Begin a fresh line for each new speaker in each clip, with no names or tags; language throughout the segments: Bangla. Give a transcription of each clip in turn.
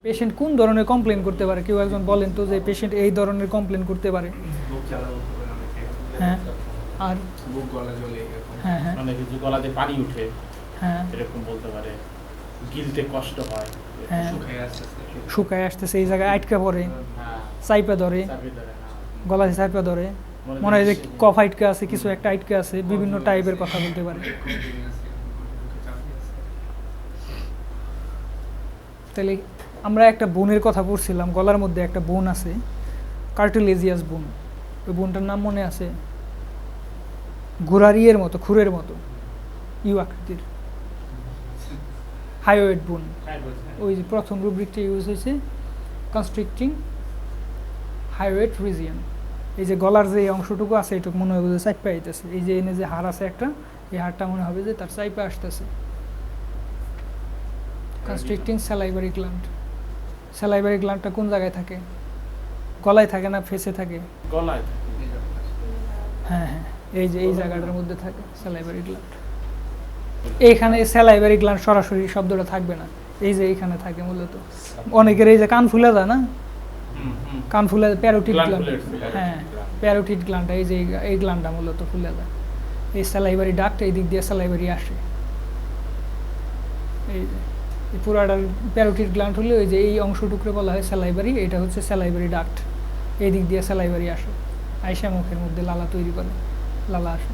পেশেন্ট কোন ধরনের কমপ্লেন করতে পারে? কেউ একজন বলেন তো যে পেশেন্ট এই ধরনের কমপ্লেন করতে পারে। হ্যাঁ, আর
বুক গলা জ্বলে এরকম।
হ্যাঁ হ্যাঁ,
মানে কিছু গলাতে পানি উঠে,
হ্যাঁ
এরকম বলতে পারে। গিলতে কষ্ট হয়,
হ্যাঁ, শুকায় আসতেছে, এই জায়গায় আটকা পড়ে,
হ্যাঁ,
চাইপা ধরে,
চাপে ধরে, হ্যাঁ।
গলায় চাইপা ধরে, মনে হয় যে কফ আটকা আছে, কিছু একটা আটকা আছে, বিভিন্ন টাইপের কথা বলতে পারে। তাহলে আমরা একটা বোনের কথা পড়ছিলাম, গলার মধ্যে একটা বোন আছে, কার্টিলেজিয়াস বোন। ওই বোনটার নাম মনে আছে? ঘোড়ার ইয়ের মতো, খুরের মতো, ইউ আকৃতির, হাইওয়েট বোন। ওই যে প্রথম রুব্রিকটা ইউজ হয়েছে, কনস্ট্রিক্টিং হাইওয়েট রিজিয়ন। এই যে গলার যে অংশটুকু আছে এটুকু মনে হবে যে চাইপা আইতেছে। এই যে এনে যে হাড় আছে একটা, এই হাড়টা মনে হবে যে তার চাইপা আসতেছে। কনস্ট্রিক্টিং স্যালাইভারি গ্ল্যান্ড। স্যালাইভারি গ্ল্যান্ডটা কোন জায়গায় থাকে? গলায় থাকে না ফেসে থাকে?
গলায়।
হ্যাঁ হ্যাঁ, এই যে এই জায়গাটার মধ্যে থাকে স্যালাইভারি গ্ল্যান্ড। এইখানে স্যালাইভারি গ্ল্যান্ড সরাসরি শব্দটা থাকবে না, এই যে এইখানে থাকে মূলত। অনেকের এই যে কান ফুলে যায় না, কান ফুলে, প্যারোটিড গ্ল্যান্ড। হ্যাঁ, প্যারোটিড গ্ল্যান্ড, এই যে এই গ্ল্যান্ডটা মূলত ফুলে যায়। এই স্যালাইভারি ডাক্ট এই দিক দিয়ে স্যালাইভারি আসে। এই যে এই পুরাটার প্যারোটিড গ্ল্যান্ড হলে ওই যে এই অংশটুকরে বলা হয় স্যালাইভারি, এটা হচ্ছে স্যালাইভারি ডাক্ট। এই দিক দিয়ে স্যালাইভারি আসে, আইসা মুখের মধ্যে লালা তৈরি করে, লালা আসে।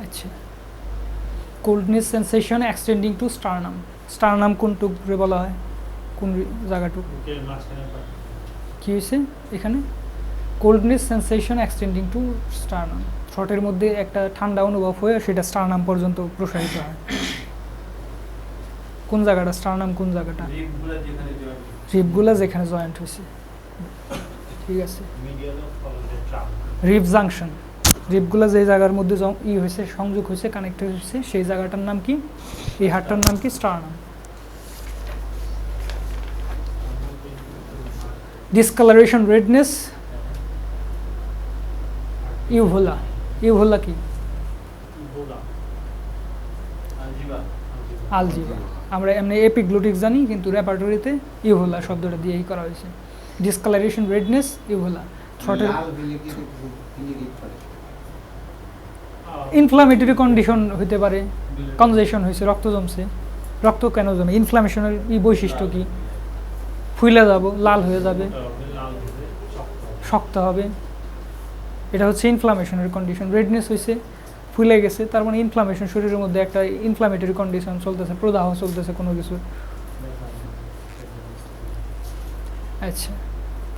আচ্ছা, coldness sensation extending to sternum. Sternum কোনটুকরে বলা হয়? কোন জায়গাটুকু? কি হয়েছে এখানে? Coldness sensation extending to sternum. থ্রটের মধ্যে একটা ঠান্ডা অনুভব হয়ে সেটা স্টারনাম পর্যন্ত প্রসারিত হয়। কোন জায়গাটা স্টারনাম? কোন জায়গাটা? রিবগুলা যেখানে জয়েন্ট হয়েছে। ঠিক আছে, রিব জাংশন। রিবগুলা যে জায়গার মধ্যে ই হয়েছে, সংযোগ হয়েছে, কানেক্টেড হয়েছে, সেই জায়গাটার নাম কি? এই হাড়টার নাম কি? Sternum. Discolouration, redness, uvula. Uvula কি? আলজিবা। আমরা এমনি এপিগ্লোটিক জানি, কিন্তু রেপার্টরিতে ইউভোলা শব্দটা দিয়েই করা হয়েছে। Discolouration, redness, uvula. থ্রটের ইনফ্লামেটরি কন্ডিশন হইতে পারে, কনজেশন হয়েছে, রক্ত জমছে। রক্ত কেন জমে? ইনফ্লামেশনের বৈশিষ্ট্য কি? ফুলে যাব, লাল হয়ে যাবে, শক্ত হবে, এটা হচ্ছে ইনফ্লামেশনের কন্ডিশন। রেডনেস হয়েছে, ফুলে গেছে, তার মানে ইনফ্লামেশন, শরীরের মধ্যে একটা ইনফ্লামেটরি কন্ডিশন চলতেছে, প্রদাহ চলতেছে কোনো কিছু। আচ্ছা,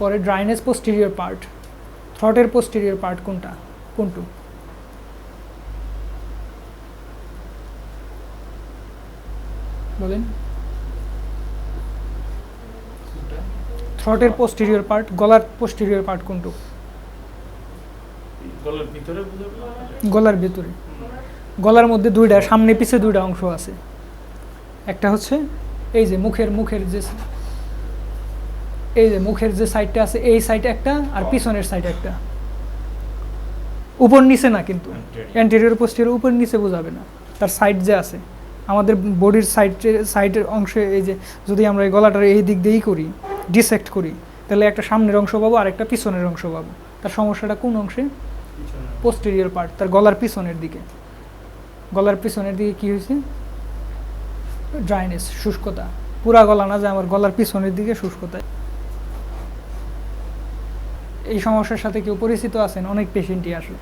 পরে ড্রাইনেস পোস্টেরিয়র পার্ট। থ্রটের পোস্টেরিয়র পার্ট কোনটা? কোনটু? বলেন। থ্রটের পোস্টেরিয়র পার্ট, গলার পোস্টেরিয়র পার্ট কোনটু?
গলার ভিতরে।
গলার ভিতরে। গলার মধ্যে দুইটা, সামনে পিছে দুইটা অংশ আছে। একটা হচ্ছে এই যে মুখের যে, এই যে মুখের যে সাইডটা আছে, এই সাইড একটা, আর পিছনের সাইড একটা। উপর নিচে না কিন্তু, অ্যান্টেরিয়র পোস্টেরিয়র উপর নিচে বোঝাবে না, তার সাইড যে আছে আমাদের বডির সাইডের অংশে। এই যে যদি আমরা এই গলাটার এই দিক দিয়েই করি, ডিসেক্ট করি, তাহলে একটা সামনের অংশ পাবো আর একটা পিছনের অংশ পাবো। তার সমস্যাটা কোন অংশে? পোস্টেরিয়র পার্ট, তার গলার পিছনের দিকে। গলার পিছনের দিকে কি হয়েছে? ড্রাইনেস, শুষ্কতা। পুরা গলা না, যে আমার গলার পিছনের দিকে শুষ্কতা। এই সমস্যার সাথে কেউ পরিচিত আছেন? অনেক পেশেন্টই আসে,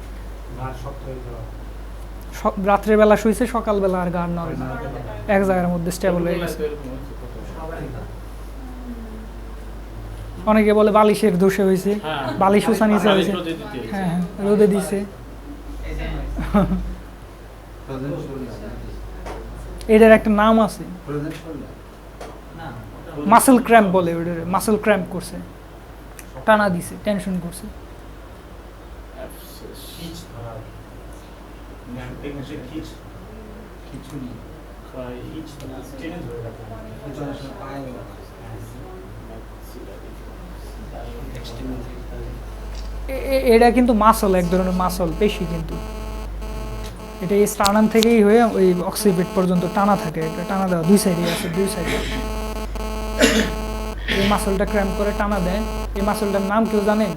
রাত্রের বেলা শুয়েছে, সকালবেলা আর গাড় নড়ে না, এক জায়গার মধ্যে স্টেবল হয়ে গেছে। অনেকে বলে বালিশের দোষে হয়েছে, বালিশ উঁচা নিচে হয়েছে। হ্যাঁ হ্যাঁ, রোদে দিছে। এটার একটা নাম আছে, মাসেল ক্র্যাম্প বলে। ওটার মাসেল ক্র্যাম্প করছে, টানা দিছে, টেনশন করছে। এটা কিন্তু মাসল, এক ধরনের মাসল, পেশি কিন্তু। এটা এই স্টার্নাম থেকেই হয়ে ওই অক্সিপিট পর্যন্ত টানা থাকে, একটা টানা দেওয়া, দুই সাইডে আছে, দুই সাইডে। এই মাসলটা ক্র্যাম্প করে টানা দেয়। এই মাসলটার নাম কেউ জানেন?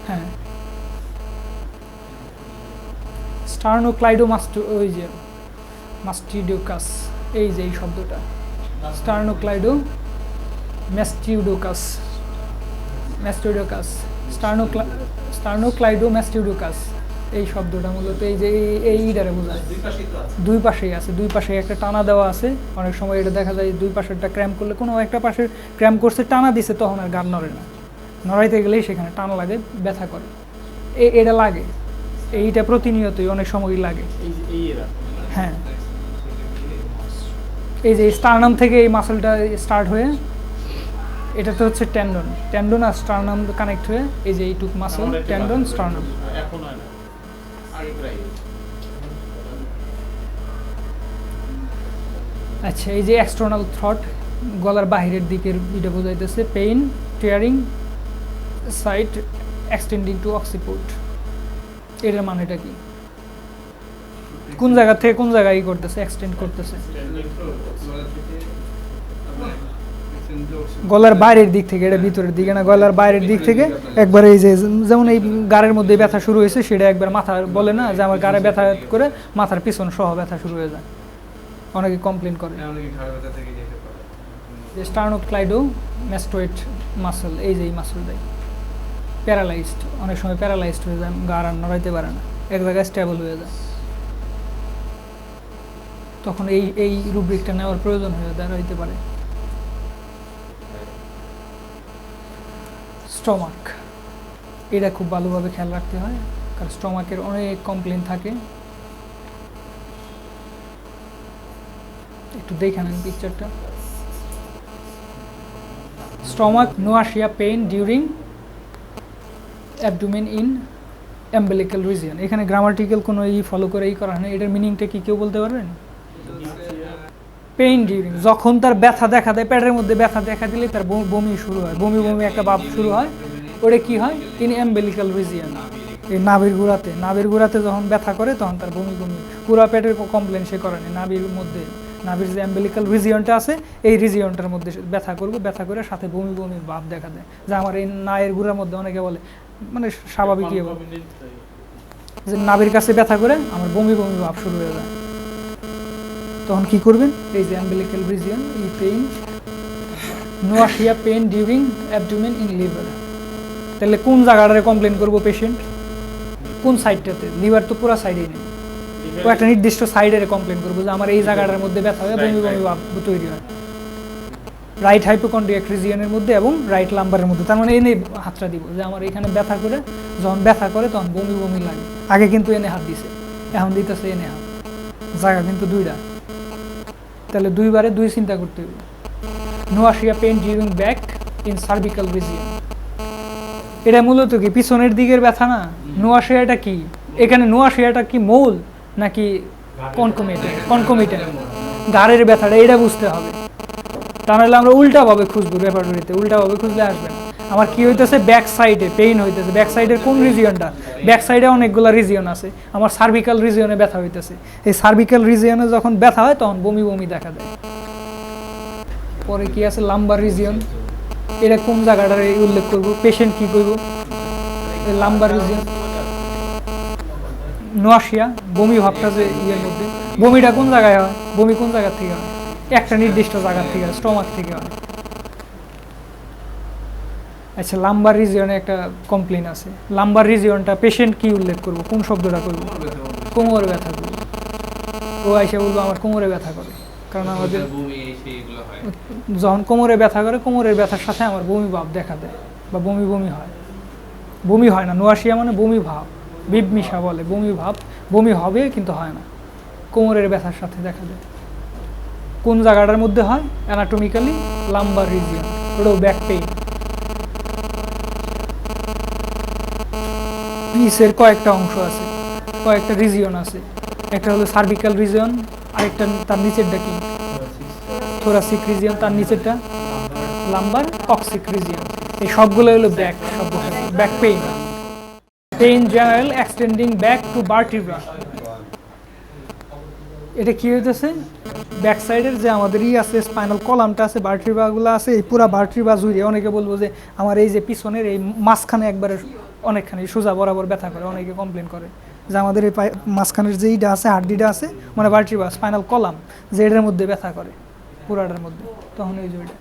হ্যাঁ, ওই যে মাস্টিডিওকাস, এই যে এই শব্দটা স্টার্নোক্লাইডোমাস্টিডিওকাস, স্টার্নোক্লাইডোমাস্টিডিওকাস, এই শব্দটা মূলত এই যে এইটারে বোঝায়। দুই পাশেই আছে, দুই পাশে একটা টানা দেওয়া আছে। অনেক সময় এটা দেখা যায় দুই পাশেরটা ক্র্যাম্প করলে, কোনো একটা পাশে ক্র্যাম্প করছে, টানা দিছে, তখন আর গান নড়ে না। নড়াইতে গেলেই সেখানে টান লাগে, ব্যথা করে, এটা লাগে। এইটা প্রতিনিয়তই অনেক সময়ই লাগে। হ্যাঁ, এই যে স্টার্নাম থেকে এই মাসলটা স্টার্ট হয়ে, এটা তো হচ্ছে টেন্ডন আর স্টার্নাম কানেক্ট হয়ে এই যে এইটুক মাসল, টেন্ডন স্টার্নাম। আচ্ছা, এই যে এক্সটার্নাল থ্রট, গলার বাহিরের দিকের এটা বোঝাইতেছে। Pain, tearing side extending to occiput, এটার মানেটা কি? কোন জায়গা থেকে কোন জায়গায় করতেছে, এক্সটেন্ড করতেছে? গলার বাইরের দিক থেকে, এটা ভিতরের দিকে না, গলার বাইরের দিক থেকে একবার এই যে যেমন এই গাড়ের মধ্যে ব্যথা শুরু হয়েছে, সেটা একবার মাথা বলে না যে আমার গাড়ে ব্যথা করে মাথার পিছন সহ ব্যথা শুরু হয়ে যায়, অনেকে কমপ্লেন করে। স্টার্নোক্লাইডোমাস্টোয়েড মাসল, এই যে এই মাসলটাই প্যারালাইজড, অনেক সময় প্যারালাইজড হয়ে যায়, গা আর নড়াইতে পারে না, এক জায়গায় স্টেবল হয়ে যায়, তখন এই রুব্রিকটা নেওয়ার প্রয়োজন হয়ে দাঁড়াইতে পারে। স্টমাক, এটা খুব ভালোভাবে খেয়াল রাখতে হয়, কারণ স্টমাকের অনেক কমপ্লেন থাকে। একটু দেখে নেন পিকচারটা। Stomach, nausea, pain during abdomen in umbilical region. এখানে গ্রামাটিক্যাল কোনো ফলো করে করা হয় না। এটার মিনিংটা কি কেউ বলতে পারবেন? পেইন ডিউরিং, যখন তার ব্যথা দেখা দেয়, পেটের মধ্যে ব্যথা দেখা দিলে তার বমি শুরু হয়, বমি একটা ভাব শুরু হয়, ওটা কি হয়? ইন অ্যাম্বিলিক্যাল রিজিয়ন, এই নাভির গুড়াতে যখন ব্যথা করে তখন তার বমি, পুরো পেটের কমপ্লেন সে করে না, নাভির যে অ্যাম্বিলিক্যাল রিজিয়নটা আছে, এই রিজিয়নটার মধ্যে ব্যথা করে সাথে বমি ভাব দেখা দেয়, যে আমার এই নায়ের গুড়ার মধ্যে, অনেকে বলে মানে স্বাভাবিক যে নাভির কাছে ব্যথা করে আমার বমি ভাব শুরু হয়ে যায়, তখন কি করবেন? এই যে অ্যাম্বিলিক্যাল রিজিয়ন, এই pain, nausea, pain during abdomen in liver. তাহলে কোন জায়গাটারে কমপ্লেন করবো পেশেন্ট? কোন সাইডটাতে? লিভার তো পুরো সাইডেই নেই, ও একটা নির্দিষ্ট সাইডের কমপ্লেন করবো যে আমার এই জায়গাটার মধ্যে ব্যথা হয়, বমি ভাব তৈরি হয়, রাইট হাইপোকন্ড্রিয়াক রিজিয়নের মধ্যে এবং রাইট লাম্বারের মধ্যে। তার মানে এনে হাতটা দিব যে আমার এখানে ব্যথা করে, যখন ব্যথা করে তখন বমি লাগে। আগে কিন্তু এনে হাত দিছে, এখন দিতেছে এনে হাত, জায়গা কিন্তু দুইটা, তাহলে দুইবারে দুই চিন্তা করতে হবে। Nausea, pain during back in cervical region, এটা মূলত কি পিছনের দিকের ব্যথা না? নোয়াশিয়াটা কি? এখানে নোয়াশিয়াটা কি মূল নাকি কনকমিটেন্ট? ঘাড়ের ব্যথাটা, এটা বুঝতে হবে, তা নাহলে আমরা উল্টাভাবে খুঁজবো, রেপার্টরিতে উল্টাভাবে খুঁজলে আসবে না। আমার কি হইতেছে? ব্যাক সাইডে পেইন হইতেছে, ব্যাক সাইডের কোন রিজিয়নটা? ব্যাক সাইডে অনেকগুলো রিজিয়ন আছে, আমার সার্ভিক্যাল রিজিয়নে ব্যথা হইতেছে, এই সার্ভিক্যাল রিজিয়নে যখন ব্যথা হয় তখন বমি দেখা দেয়। পরে কি আছে? লাম্বার রিজিয়ন, এটা কোন জায়গাটার উল্লেখ করব? পেশেন্ট কি করব? লাম্বার রিজিয়ন, নোয়াশিয়া, বমি ভাবটা যে ইয়ের মধ্যে, বমিটা কোন জায়গায় হয়? বমি কোন জায়গা থেকে হয়? একটা নির্দিষ্ট জায়গা থেকে, স্টমাক থেকে হয়। আচ্ছা, লাম্বার রিজিয়নে একটা কমপ্লেন আছে, লাম্বার রিজিয়নটা পেশেন্ট কি উল্লেখ করব? কোন শব্দটা করব? কোমর ব্যথা করব। ও আইসা বলবো আমার কোমরে ব্যথা করে, কারণ আমাদের যখন কোমরে ব্যথা করে, কোমরের ব্যথার সাথে আমার বমি ভাব দেখা দেয় বা বমি হয়। বমি হয় না, নোয়াশিয়া মানে বমি ভাব, বিবমিশা বলে, বমি হবে কিন্তু হয় না, কোমরের ব্যথার সাথে দেখা দেয়। কোন জায়গাটার মধ্যে হয়? অ্যানাটমিক্যালি লাম্বার রিজিয়ন, ওটাও ব্যাক পেইন। পিসের কয়েকটা অংশ আছে, কয়েকটা রিজিয়ন আছে, একটা হলো সার্ভিক্যাল রিজিয়ন, আরেকটা তার নিচেরটা কি? থোরাসিক রিজিয়ন, তার নিচেরটা লাম্বার কক্সিক রিজিয়ন। এই সবগুলো হলো ব্যাক শব্দ back pain, pain general extending back to vertebra. এটা কি হইতেছে, ব্যাক সাইডের যে আমাদের আছে স্পাইনাল কলামটা আছে, ভার্টিব্রাগুলো আছে, এই পুরা ভার্টিব্রা জুড়ে অনেকে বলবো যে আমার এই যে পিছনের এই মাঝখানে একবারে অনেকখানি সোজা বরাবর ব্যথা করে, অনেকে কমপ্লেন করে যে আমাদের এই মাঝখানের যে এইটা আছে হাড্ডিটা আছে মানে ভার্টিব্রা স্পাইনাল কলাম যে এটার মধ্যে ব্যথা করে পুরাটার মধ্যে, তখন এই যে ওইটা